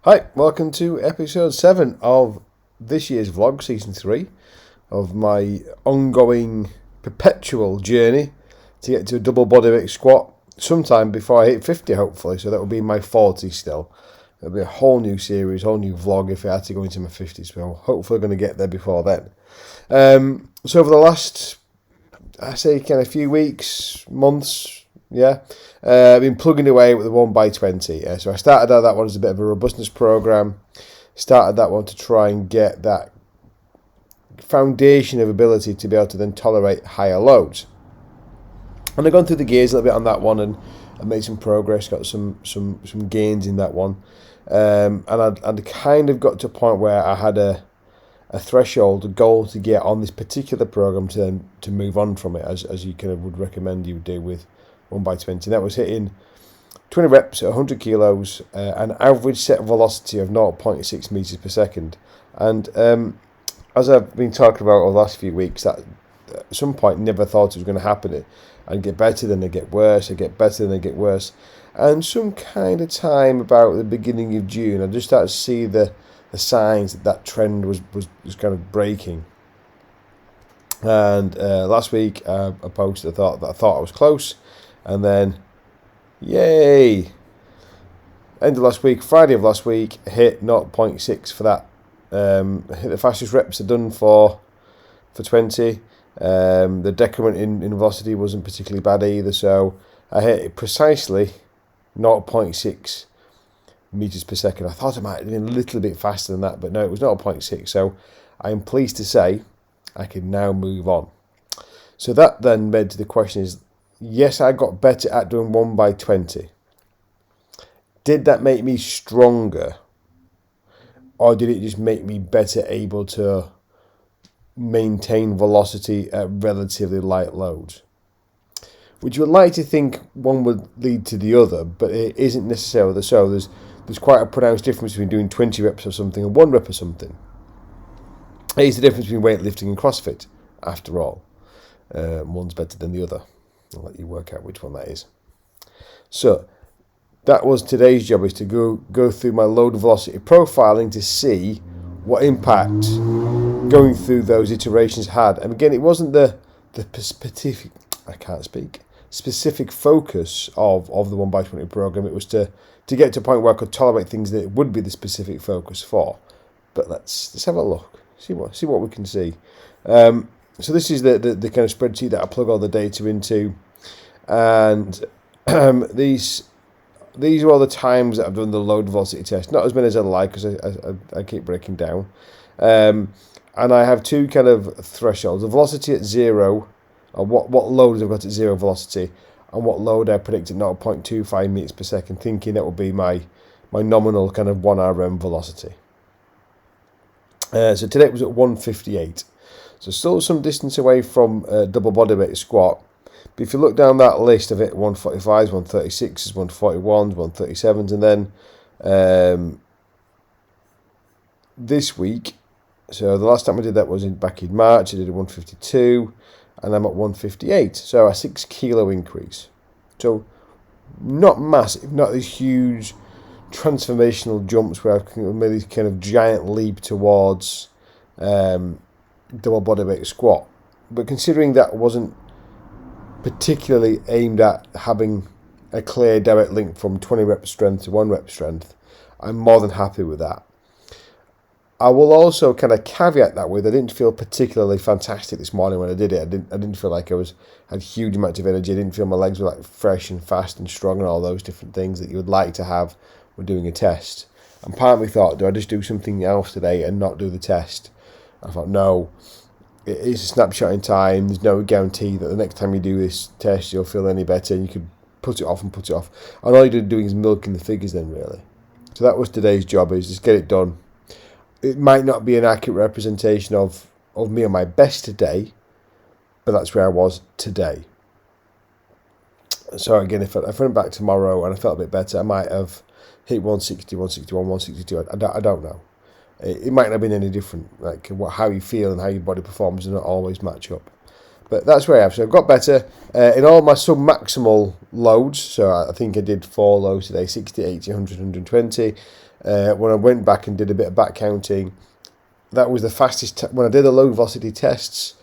Hi, welcome to episode 7 of this year's vlog, season 3, of my ongoing perpetual journey to get to a double bodyweight squat sometime before I hit 50, hopefully. So that will be my 40 still. It'll be a whole new series, whole new vlog if I had to go into my 50s. So hopefully I'm going to get there before then. So over the last, I say, kind of few weeks, months, I've been plugging away with the 1x20. So I started out that one as a bit of a robustness program. Started that one to try and get that foundation of ability to be able to then tolerate higher loads. And I've gone through the gears a little bit on that one and made some progress, got some gains in that one. And I'd kind of got to a point where I had a threshold, a goal to get on this particular program to move on from it, as you kind of would recommend you do with 1x20. That was hitting 20 reps at 100 kilos, an average set velocity of 0.6 meters per second. And as I've been talking about over the last few weeks, that at some point never thought it was going to happen. I'd get better, then I'd get worse, I'd get better, then I'd get worse. And some kind of time about the beginning of June, I just started to see the signs that trend was kind of breaking. And last week I posted I thought I was close. And then, yay! End of last week, Friday of last week, hit 0.6 for that. Hit the fastest reps I'd done for 20. The decrement in velocity wasn't particularly bad either, so I hit it precisely 0.6 meters per second. I thought it might have been a little bit faster than that, but no, it was 0.6. So I am pleased to say I can now move on. So that then led to the question is, yes, I got better at doing 1x20. Did that make me stronger? Or did it just make me better able to maintain velocity at relatively light loads? Which you would like to think one would lead to the other, but it isn't necessarily so. There's quite a pronounced difference between doing 20 reps of something and 1 rep of something. It is the difference between weightlifting and CrossFit, after all. One's better than the other. I'll let you work out which one that is. So that was today's job, is to go through my load velocity profiling to see what impact going through those iterations had. And again, it wasn't the specific focus of the 1x20 program. It was to get to a point where I could tolerate things that it would be the specific focus for. But let's have a look. See what we can see. So this is the kind of spreadsheet that I plug all the data into, and these are all the times that I've done the load velocity test. Not as many as I'd like, because I keep breaking down. And I have two kind of thresholds: the velocity at 0, or what loads I've got at 0 velocity, and what load I predict at 0.25 meters per second, thinking that would be my nominal kind of 1 RM velocity. So today it was at 158. So still some distance away from double bodyweight squat. But if you look down that list of it, 145s, 136s, 141s, 137s, and then this week, so the last time I did that was back in March, I did a 152, and I'm at 158. So a 6 kilo increase. So not massive, not these huge transformational jumps where I've made this kind of giant leap towards double bodyweight squat, but considering that wasn't particularly aimed at having a clear direct link from 20 rep strength to 1 rep strength, I'm more than happy with that. I will also kind of caveat that with, I didn't feel particularly fantastic this morning when I did it. I didn't feel like had huge amounts of energy. I didn't feel my legs were like fresh and fast and strong and all those different things that you would like to have when doing a test. And part of me thought, do I just do something else today and not do the test? I thought, no, it is a snapshot in time. There's no guarantee that the next time you do this test you'll feel any better, and you could put it off. And all you're doing is milking the figures then, really. So that was today's job, is just get it done. It might not be an accurate representation of me on my best today, but that's where I was today. So again, if I went back tomorrow and I felt a bit better, I might have hit 160, 161, 162. I don't know. It might not have been any different. Like how you feel and how your body performs does not always match up. But that's where I am. So I've got better in all my sub-maximal loads. So I think I did 4 loads today, 60, 80, 100, 120. when I went back and did a bit of back counting, that was the fastest. When I did the low velocity tests,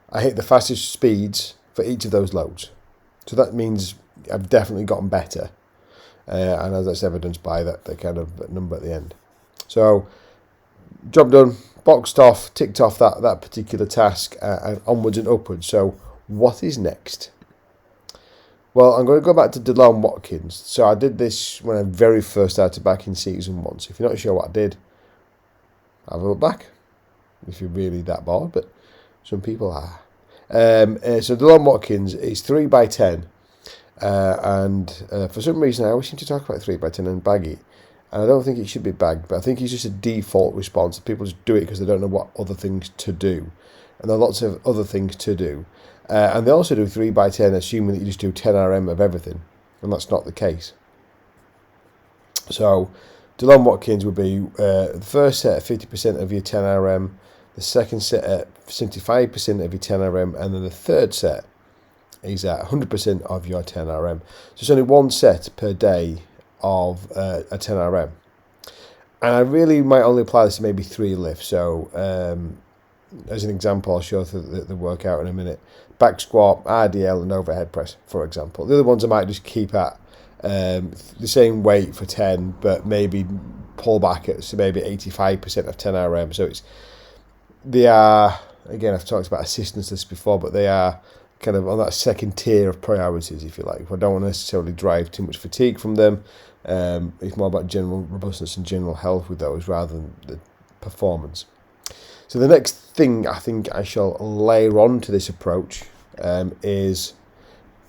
I hit the fastest speeds for each of those loads. So that means I've definitely gotten better. And as that's evidenced by the kind of number at the end. So, job done, boxed off, ticked off that particular task, and onwards and upwards. So, what is next? Well, I'm going to go back to DeLon Watkins. So, I did this when I very first started back in season 1. So, if you're not sure what I did, have a look back. If you're really that bored, but some people are. So, DeLon Watkins is 3x10. And for some reason I always seem to talk about 3x10 and baggy, and I don't think it should be bagged, but I think it's just a default response. People just do it because they don't know what other things to do, and there are lots of other things to do, and they also do 3x10 assuming that you just do 10 RM of everything, and that's not the case. So DeLon Watkins would be the first set at 50% of your 10 RM, the second set at 75% of your 10 RM, and then the third set is at 100% of your 10 RM. So it's only one set per day of a 10 RM. And I really might only apply this to maybe 3 lifts. So as an example, I'll show the workout in a minute. Back squat, RDL and overhead press, for example. The other ones I might just keep at the same weight for 10, but maybe pull back at maybe 85% of 10 RM. So they are, again, I've talked about assistance lists before, but they are kind of on that second tier of priorities, if you like. I don't want to necessarily drive too much fatigue from them. It's more about general robustness and general health with those rather than the performance. So the next thing I think I shall layer on to this approach is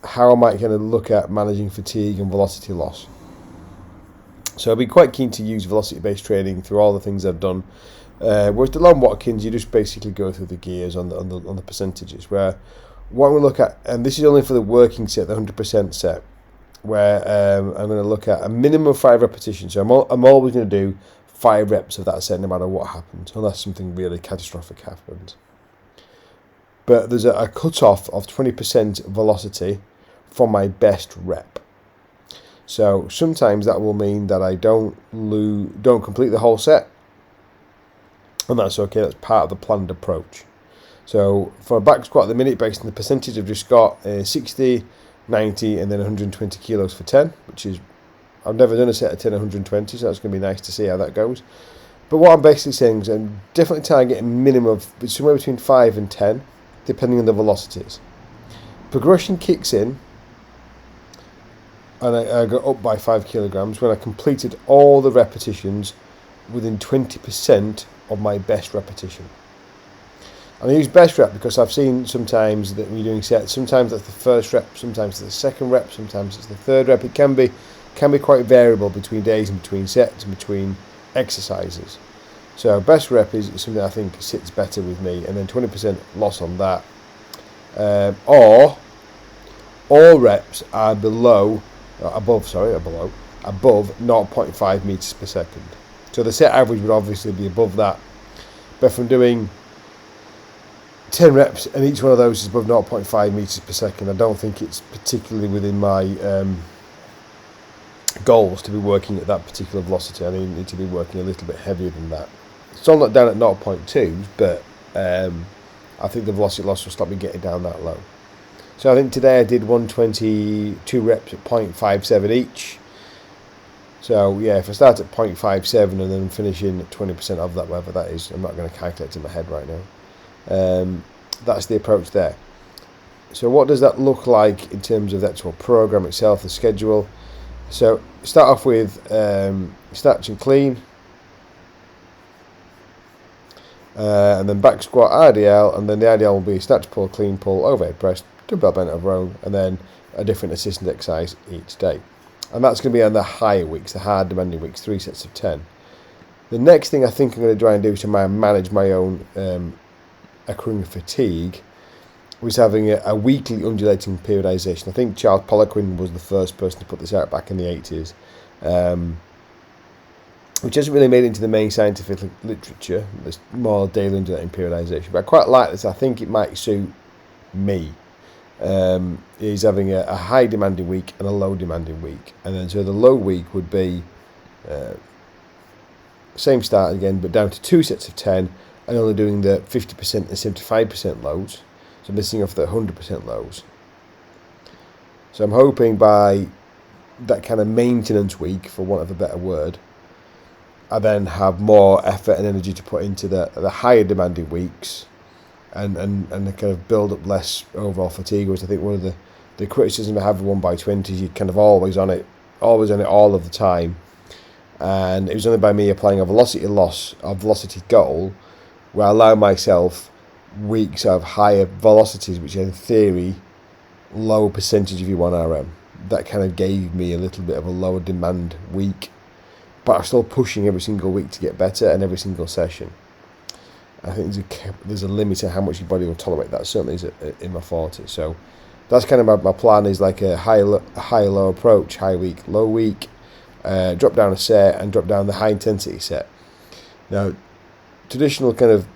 how I might kind of look at managing fatigue and velocity loss. So I'd be quite keen to use velocity-based training through all the things I've done. Whereas DeLon Watkins, you just basically go through the gears on the percentages, where what we look at, and this is only for the working set, the 100% set, where I'm going to look at a minimum of 5 repetitions. So I'm always going to do 5 reps of that set no matter what happens, unless something really catastrophic happens. But there's a cut-off of 20% velocity from my best rep. So sometimes that will mean that I don't complete the whole set, and that's okay, that's part of the planned approach. So for a back squat at the minute, based on the percentage I've just got, 60, 90 and then 120 kilos for 10, which is, I've never done a set of 10 120, so that's going to be nice to see how that goes. But what I'm basically saying is I'm definitely targeting a minimum of somewhere between 5 and 10, depending on the velocities. Progression kicks in, and I got up by 5 kilograms when I completed all the repetitions within 20% of my best repetition. And I use best rep because I've seen sometimes that when you're doing sets, sometimes that's the first rep, sometimes it's the second rep, sometimes it's the third rep. It can be quite variable between days and between sets and between exercises. So best rep is something I think sits better with me, and then 20% loss on that. Or all reps are above 0.5 meters per second. So the set average would obviously be above that. But if I'm doing 10 reps and each one of those is above 0.5 meters per second, I don't think it's particularly within my goals to be working at that particular velocity. I need to be working a little bit heavier than that. Still not down at 0.2, but I think the velocity loss will stop me getting down that low. So I think today I did 122 reps at 0.57 each. So yeah, if I start at 0.57 and then finish in at 20% of that, whatever that is, I'm not going to calculate it in my head right now. That's the approach there. So what does that look like in terms of the actual program itself, the schedule? So start off with snatch and clean, and then back squat, RDL, and then the RDL will be snatch, pull, clean, pull, overhead press, dumbbell bent over row, and then a different assistant exercise each day. And that's going to be on the higher weeks, the hard demanding weeks, 3 sets of 10. The next thing I think I'm going to try and do is to manage my own accruing fatigue was having a weekly undulating periodization. I think Charles Poliquin was the first person to put this out back in the 80s, which hasn't really made it into the main scientific literature. There's more daily undulating periodization, but I quite like this. I think it might suit me. Is having a high demanding week and a low demanding week, and then so the low week would be same start again, but down to 2 sets of 10, and only doing the 50% and 75% loads, so missing off the 100% loads. So I'm hoping by that kind of maintenance week, for want of a better word, I then have more effort and energy to put into the higher demanding weeks, and kind of build up less overall fatigue. Which I think one of the criticism I have of 1x20 is you're kind of always on it all of the time. And it was only by me applying a velocity goal, where I allow myself weeks of higher velocities, which are in theory low percentage of your 1RM. That kind of gave me a little bit of a lower demand week, but I'm still pushing every single week to get better, and every single session. I think there's a limit to how much your body will tolerate. That certainly is in my 40s. So that's kind of my plan, is like a high-low approach, high week, low week, drop down a set and drop down the high intensity set. Now, traditional kind of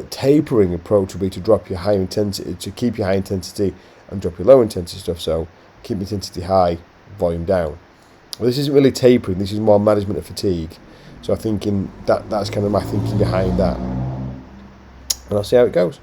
tapering approach would be to drop your high intensity, to keep your high intensity and drop your low intensity stuff. So keep intensity high, volume down. Well, this isn't really tapering. This is more management of fatigue. So I'm thinking that's kind of my thinking behind that, and I'll see how it goes.